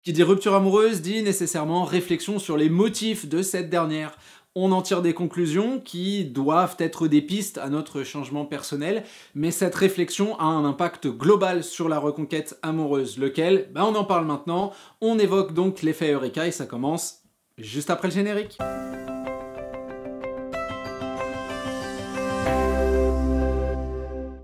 Qui dit rupture amoureuse dit nécessairement réflexion sur les motifs de cette dernière. On en tire des conclusions qui doivent être des pistes à notre changement personnel, mais cette réflexion a un impact global sur la reconquête amoureuse. Lequel? On en parle maintenant. On évoque donc l'effet Eureka et ça commence juste après le générique.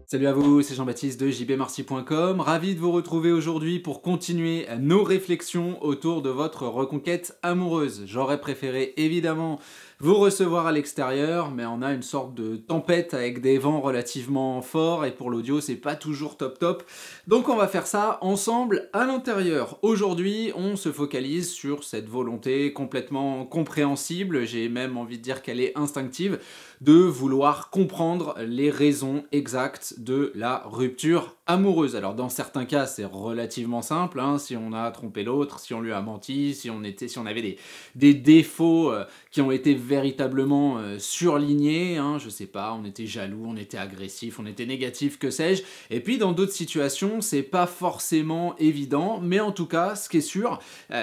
Salut à vous, c'est Jean-Baptiste de jbmarcy.com, ravi de vous retrouver aujourd'hui pour continuer nos réflexions autour de votre reconquête amoureuse. J'aurais préféré évidemment vous recevoir à l'extérieur, mais on a une sorte de tempête avec des vents relativement forts et pour l'audio c'est pas toujours top. Donc on va faire ça ensemble à l'intérieur. Aujourd'hui on se focalise sur cette volonté complètement compréhensible, j'ai même envie de dire qu'elle est instinctive, de vouloir comprendre les raisons exactes de la rupture amoureuse. Alors dans certains cas c'est relativement simple, hein, si on a trompé l'autre, si on lui a menti, si on avait des défauts qui ont été véritablement surlignés, hein, je sais pas, on était jaloux, on était agressif, on était négatif, que sais-je. Et puis dans d'autres situations c'est pas forcément évident, mais en tout cas ce qui est sûr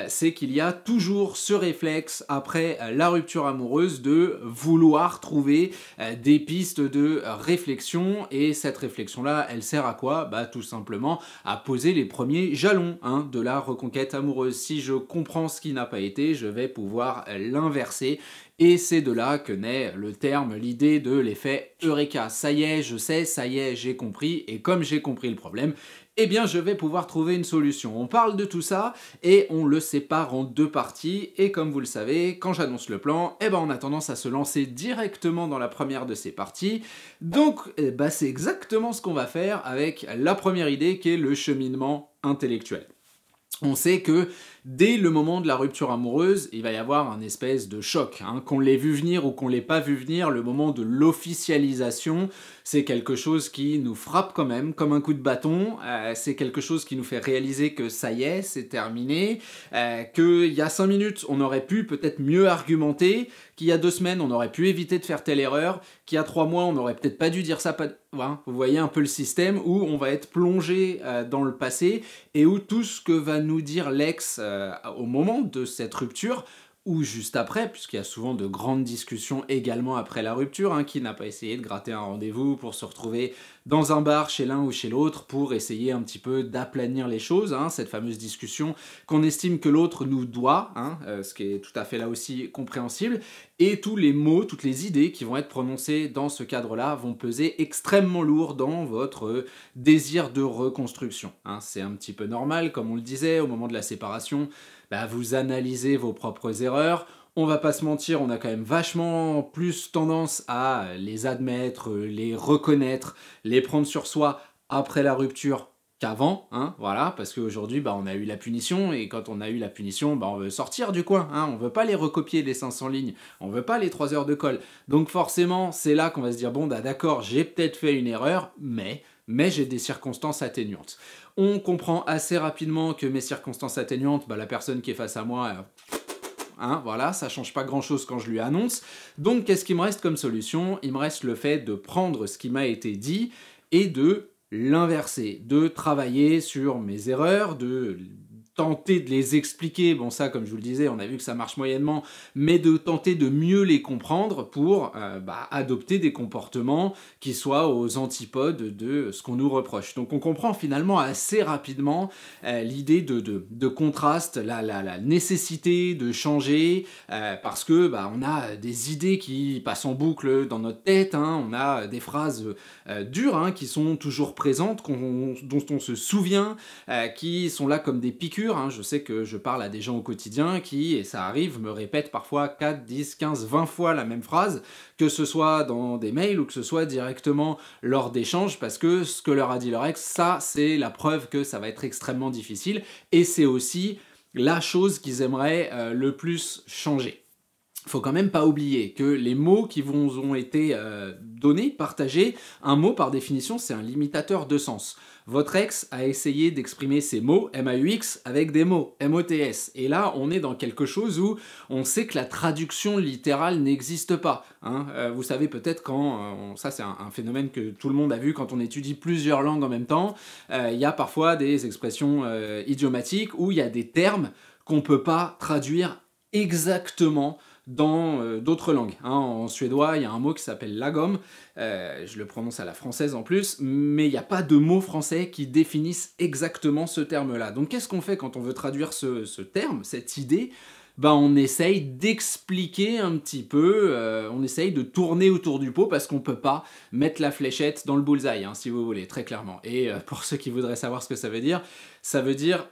c'est qu'il y a toujours ce réflexe après la rupture amoureuse de vouloir trouver des pistes de réflexion, et cette réflexion-là, elle sert à quoi? Tout simplement à poser les premiers jalons de la reconquête amoureuse. Si je comprends ce qui n'a pas été, je vais pouvoir l'inverser. Et c'est de là que naît le terme, l'idée de l'effet Eureka. Ça y est, je sais, ça y est, j'ai compris, et comme j'ai compris le problème, eh bien je vais pouvoir trouver une solution. On parle de tout ça et on le sépare en deux parties, et comme vous le savez, quand j'annonce le plan, on a tendance à se lancer directement dans la première de ces parties. Donc c'est exactement ce qu'on va faire avec la première idée qui est le cheminement intellectuel. On sait que dès le moment de la rupture amoureuse, il va y avoir un espèce de choc. Qu'on l'ait vu venir ou qu'on l'ait pas vu venir, le moment de l'officialisation, c'est quelque chose qui nous frappe quand même, comme un coup de bâton. C'est quelque chose qui nous fait réaliser que ça y est, c'est terminé. Qu'il y a 5 minutes, on aurait pu peut-être mieux argumenter. Qu'il y a 2 semaines, on aurait pu éviter de faire telle erreur. Qu'il y a 3 mois, on n'aurait peut-être pas dû dire ça. Vous voyez un peu le système où on va être plongé dans le passé et où tout ce que va nous dire l'ex au moment de cette rupture, ou juste après, puisqu'il y a souvent de grandes discussions également après la rupture, qui n'a pas essayé de gratter un rendez-vous pour se retrouver dans un bar chez l'un ou chez l'autre pour essayer un petit peu d'aplanir les choses, cette fameuse discussion qu'on estime que l'autre nous doit, ce qui est tout à fait là aussi compréhensible, et tous les mots, toutes les idées qui vont être prononcées dans ce cadre-là vont peser extrêmement lourd dans votre désir de reconstruction. C'est un petit peu normal, comme on le disait, au moment de la séparation, vous analysez vos propres erreurs. On va pas se mentir, on a quand même vachement plus tendance à les admettre, les reconnaître, les prendre sur soi après la rupture qu'avant, voilà, parce qu'aujourd'hui, on a eu la punition, et quand on a eu la punition, on veut sortir du coin, on veut pas les recopier les 500 lignes, on veut pas les 3 heures de colle. Donc forcément, c'est là qu'on va se dire, d'accord, j'ai peut-être fait une erreur, mais j'ai des circonstances atténuantes. On comprend assez rapidement que mes circonstances atténuantes, la personne qui est face à moi, voilà, ça change pas grand-chose quand je lui annonce. Donc qu'est-ce qu'il me reste comme solution? Il me reste le fait de prendre ce qui m'a été dit et de l'inverser, de travailler sur mes erreurs, de tenter de les expliquer, ça comme je vous le disais, on a vu que ça marche moyennement, mais de tenter de mieux les comprendre pour adopter des comportements qui soient aux antipodes de ce qu'on nous reproche. Donc on comprend finalement assez rapidement l'idée de contraste, la nécessité de changer, parce que on a des idées qui passent en boucle dans notre tête, on a des phrases dures qui sont toujours présentes, dont on se souvient, qui sont là comme des piqûres. Je sais que je parle à des gens au quotidien qui, et ça arrive, me répètent parfois 4, 10, 15, 20 fois la même phrase, que ce soit dans des mails ou que ce soit directement lors d'échanges, parce que ce que leur a dit leur ex, ça c'est la preuve que ça va être extrêmement difficile, et c'est aussi la chose qu'ils aimeraient le plus changer. faut quand même pas oublier que les mots qui vous ont été donnés, partagés, un mot par définition c'est un limitateur de sens. Votre ex a essayé d'exprimer ces mots, M-A-U-X, avec des mots, M-O-T-S. Et là, on est dans quelque chose où on sait que la traduction littérale n'existe pas. Hein. Vous savez peut-être quand, ça c'est un phénomène que tout le monde a vu quand on étudie plusieurs langues en même temps, il y a parfois des expressions idiomatiques où il y a des termes qu'on ne peut pas traduire exactement dans d'autres langues. Hein. En suédois, il y a un mot qui s'appelle lagom, je le prononce à la française en plus, mais il n'y a pas de mot français qui définissent exactement ce terme-là. Donc qu'est-ce qu'on fait quand on veut traduire ce terme, cette idée? Ben, on essaye d'expliquer un petit peu, on essaye de tourner autour du pot parce qu'on peut pas mettre la fléchette dans le bullseye, hein, si vous voulez, très clairement. Et pour ceux qui voudraient savoir ce que ça veut dire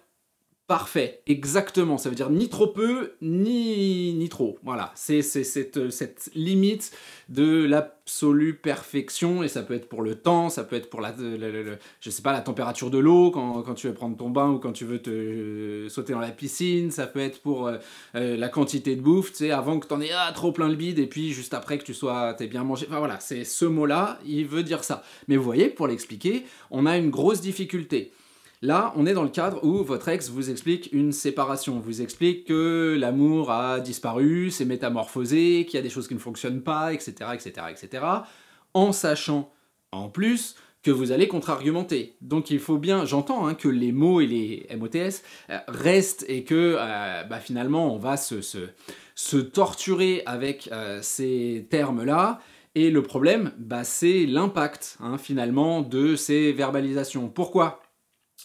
parfait, exactement, ça veut dire ni trop peu, ni trop. Voilà, c'est cette limite de l'absolue perfection, et ça peut être pour le temps, ça peut être pour je sais pas, la température de l'eau, quand tu veux prendre ton bain ou quand tu veux te sauter dans la piscine, ça peut être pour la quantité de bouffe, tu sais, avant que t'en aies trop plein le bide, et puis juste après que t'aies bien mangé. Enfin voilà, c'est ce mot-là, il veut dire ça. Mais vous voyez, pour l'expliquer, on a une grosse difficulté. Là, on est dans le cadre où votre ex vous explique une séparation, vous explique que l'amour a disparu, s'est métamorphosé, qu'il y a des choses qui ne fonctionnent pas, etc., etc., etc., en sachant, en plus, que vous allez contre-argumenter. Donc il faut bien, j'entends hein, que les mots et les MOTS restent et que finalement on va se torturer avec ces termes-là. Et le problème, c'est l'impact hein, finalement de ces verbalisations. Pourquoi ?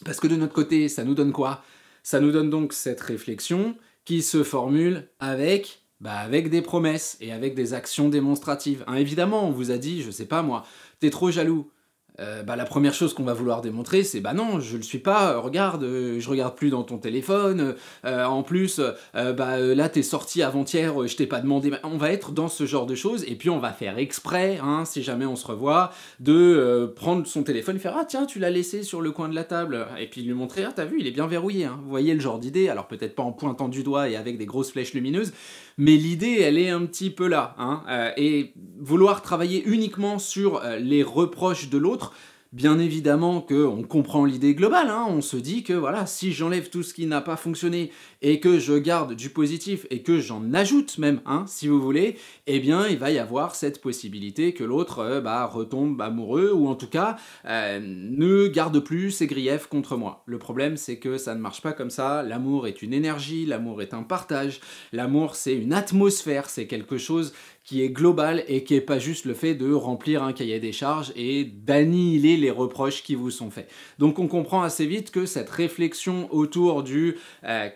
Parce que de notre côté, ça nous donne quoi? Ça nous donne donc cette réflexion qui se formule avec des promesses et avec des actions démonstratives. Hein, évidemment, on vous a dit, je sais pas moi, t'es trop jaloux. La première chose qu'on va vouloir démontrer, c'est non, je le suis pas, regarde, je regarde plus dans ton téléphone, en plus, là t'es sorti avant-hier, je t'ai pas demandé, on va être dans ce genre de choses, et puis on va faire exprès, hein, si jamais on se revoit, de prendre son téléphone et faire « Ah tiens, tu l'as laissé sur le coin de la table », et puis lui montrer « Ah t'as vu, il est bien verrouillé, hein. » Vous voyez le genre d'idée, alors peut-être pas en pointant du doigt et avec des grosses flèches lumineuses, mais l'idée, elle est un petit peu là, hein, et vouloir travailler uniquement sur les reproches de l'autre, bien évidemment qu'on comprend l'idée globale, hein, on se dit que voilà, si j'enlève tout ce qui n'a pas fonctionné et que je garde du positif et que j'en ajoute même, hein, si vous voulez, eh bien il va y avoir cette possibilité que l'autre retombe amoureux ou en tout cas ne garde plus ses griefs contre moi. Le problème c'est que ça ne marche pas comme ça, l'amour est une énergie, l'amour est un partage, l'amour c'est une atmosphère, c'est quelque chose qui est global et qui est pas juste le fait de remplir un cahier des charges et d'annihiler les reproches qui vous sont faits. Donc on comprend assez vite que cette réflexion autour du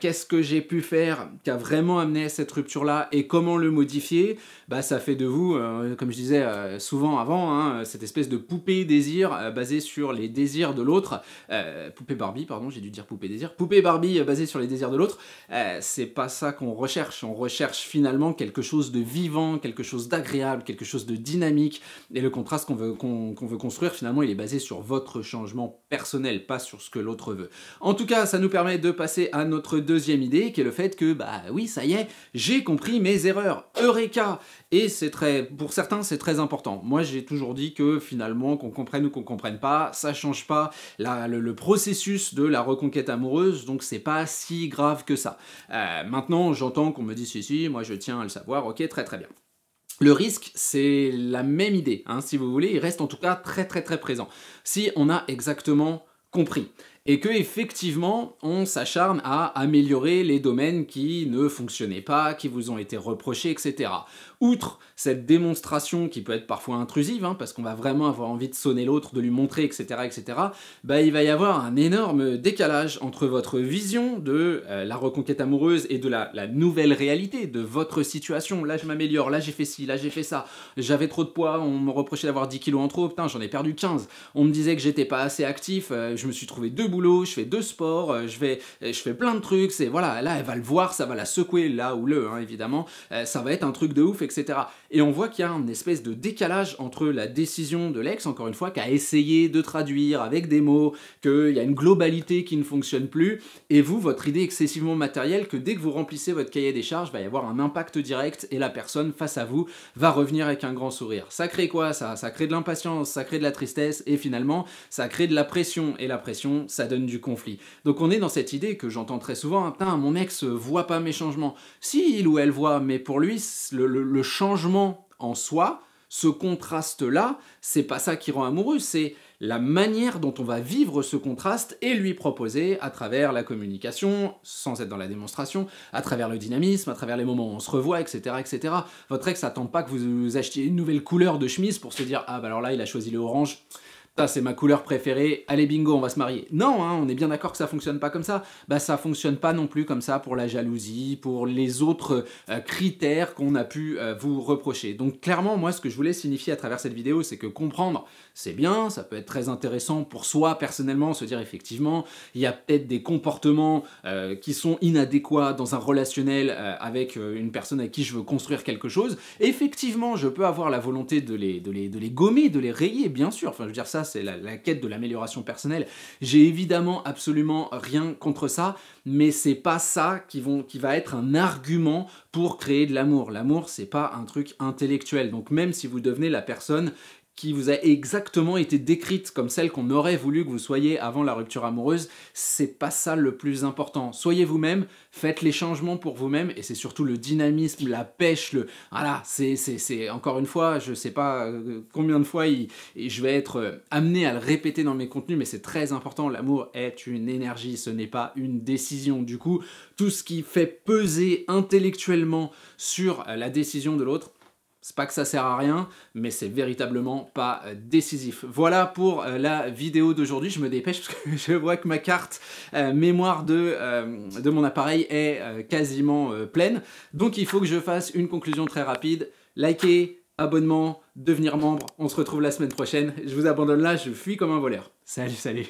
qu'est-ce que j'ai pu faire qui a vraiment amené à cette rupture-là et comment le modifier, ça fait de vous, comme je disais souvent avant, hein, cette espèce de poupée désir basée sur les désirs de l'autre, poupée Barbie, pardon, j'ai dû dire poupée désir, poupée Barbie basée sur les désirs de l'autre, c'est pas ça qu'on recherche, on recherche finalement quelque chose de vivant, quelque chose d'agréable, quelque chose de dynamique, et le contraste qu'on veut construire, finalement, il est basé sur votre changement personnel, pas sur ce que l'autre veut. En tout cas, ça nous permet de passer à notre deuxième idée, qui est le fait que, oui, ça y est, j'ai compris mes erreurs, Eureka! Et pour certains, c'est très important. Moi, j'ai toujours dit que, finalement, qu'on comprenne ou qu'on comprenne pas, ça change pas le processus de la reconquête amoureuse, donc c'est pas si grave que ça. Maintenant, j'entends qu'on me dit, si, moi je tiens à le savoir, ok, très très bien. Le risque, c'est la même idée, hein, si vous voulez, il reste en tout cas très très très présent. Si on a exactement compris, et que effectivement on s'acharne à améliorer les domaines qui ne fonctionnaient pas, qui vous ont été reprochés, etc. Outre cette démonstration qui peut être parfois intrusive, hein, parce qu'on va vraiment avoir envie de sonner l'autre, de lui montrer, etc., etc., il va y avoir un énorme décalage entre votre vision de la reconquête amoureuse et de la nouvelle réalité de votre situation. Là je m'améliore, là j'ai fait ci, là j'ai fait ça, j'avais trop de poids, on me reprochait d'avoir 10 kilos en trop, putain j'en ai perdu 15, on me disait que j'étais pas assez actif, je me suis trouvé 2 boulots, je fais 2 sports, je fais plein de trucs, c'est voilà, là elle va le voir, ça va la secouer, là ou le, hein, évidemment, ça va être un truc de ouf, etc. etc. Et on voit qu'il y a une espèce de décalage entre la décision de l'ex, encore une fois, qui a essayé de traduire avec des mots, qu'il y a une globalité qui ne fonctionne plus, et vous, votre idée excessivement matérielle, que dès que vous remplissez votre cahier des charges, il va y avoir un impact direct, et la personne face à vous va revenir avec un grand sourire. Ça crée quoi ça? Ça crée de l'impatience, ça crée de la tristesse, et finalement, ça crée de la pression, et la pression, ça donne du conflit. Donc on est dans cette idée que j'entends très souvent, hein, putain, mon ex voit pas mes changements. Si, il ou elle voit, mais pour lui, le changement en soi, ce contraste-là, c'est pas ça qui rend amoureux, c'est la manière dont on va vivre ce contraste et lui proposer à travers la communication, sans être dans la démonstration, à travers le dynamisme, à travers les moments où on se revoit, etc. etc. Votre ex n'attend pas que vous achetiez une nouvelle couleur de chemise pour se dire « Ah bah alors là, il a choisi le orange ». Ça, c'est ma couleur préférée, allez bingo, on va se marier. Non, hein, on est bien d'accord que ça fonctionne pas comme ça. Bah ça fonctionne pas non plus comme ça pour la jalousie, pour les autres critères qu'on a pu vous reprocher. Donc clairement, moi, ce que je voulais signifier à travers cette vidéo, c'est que comprendre, c'est bien, ça peut être très intéressant pour soi, personnellement, se dire effectivement, il y a peut-être des comportements qui sont inadéquats dans un relationnel avec une personne avec qui je veux construire quelque chose. Effectivement, je peux avoir la volonté de les gommer, de les rayer, bien sûr. Enfin, je veux dire, ça, c'est la quête de l'amélioration personnelle. J'ai évidemment absolument rien contre ça, mais c'est pas ça qui va être un argument pour créer de l'amour. L'amour, c'est pas un truc intellectuel. Donc même si vous devenez la personne qui vous a exactement été décrite comme celle qu'on aurait voulu que vous soyez avant la rupture amoureuse, c'est pas ça le plus important. Soyez vous-même, faites les changements pour vous-même, et c'est surtout le dynamisme, la pêche, voilà, c'est encore une fois, je sais pas combien de fois je vais être amené à le répéter dans mes contenus, mais c'est très important, l'amour est une énergie, ce n'est pas une décision. Du coup, tout ce qui fait peser intellectuellement sur la décision de l'autre, c'est pas que ça sert à rien, mais c'est véritablement pas décisif. Voilà pour la vidéo d'aujourd'hui. Je me dépêche parce que je vois que ma carte mémoire de mon appareil est quasiment pleine. Donc il faut que je fasse une conclusion très rapide. Likez, abonnement, devenir membre. On se retrouve la semaine prochaine. Je vous abandonne là, je fuis comme un voleur. Salut, salut.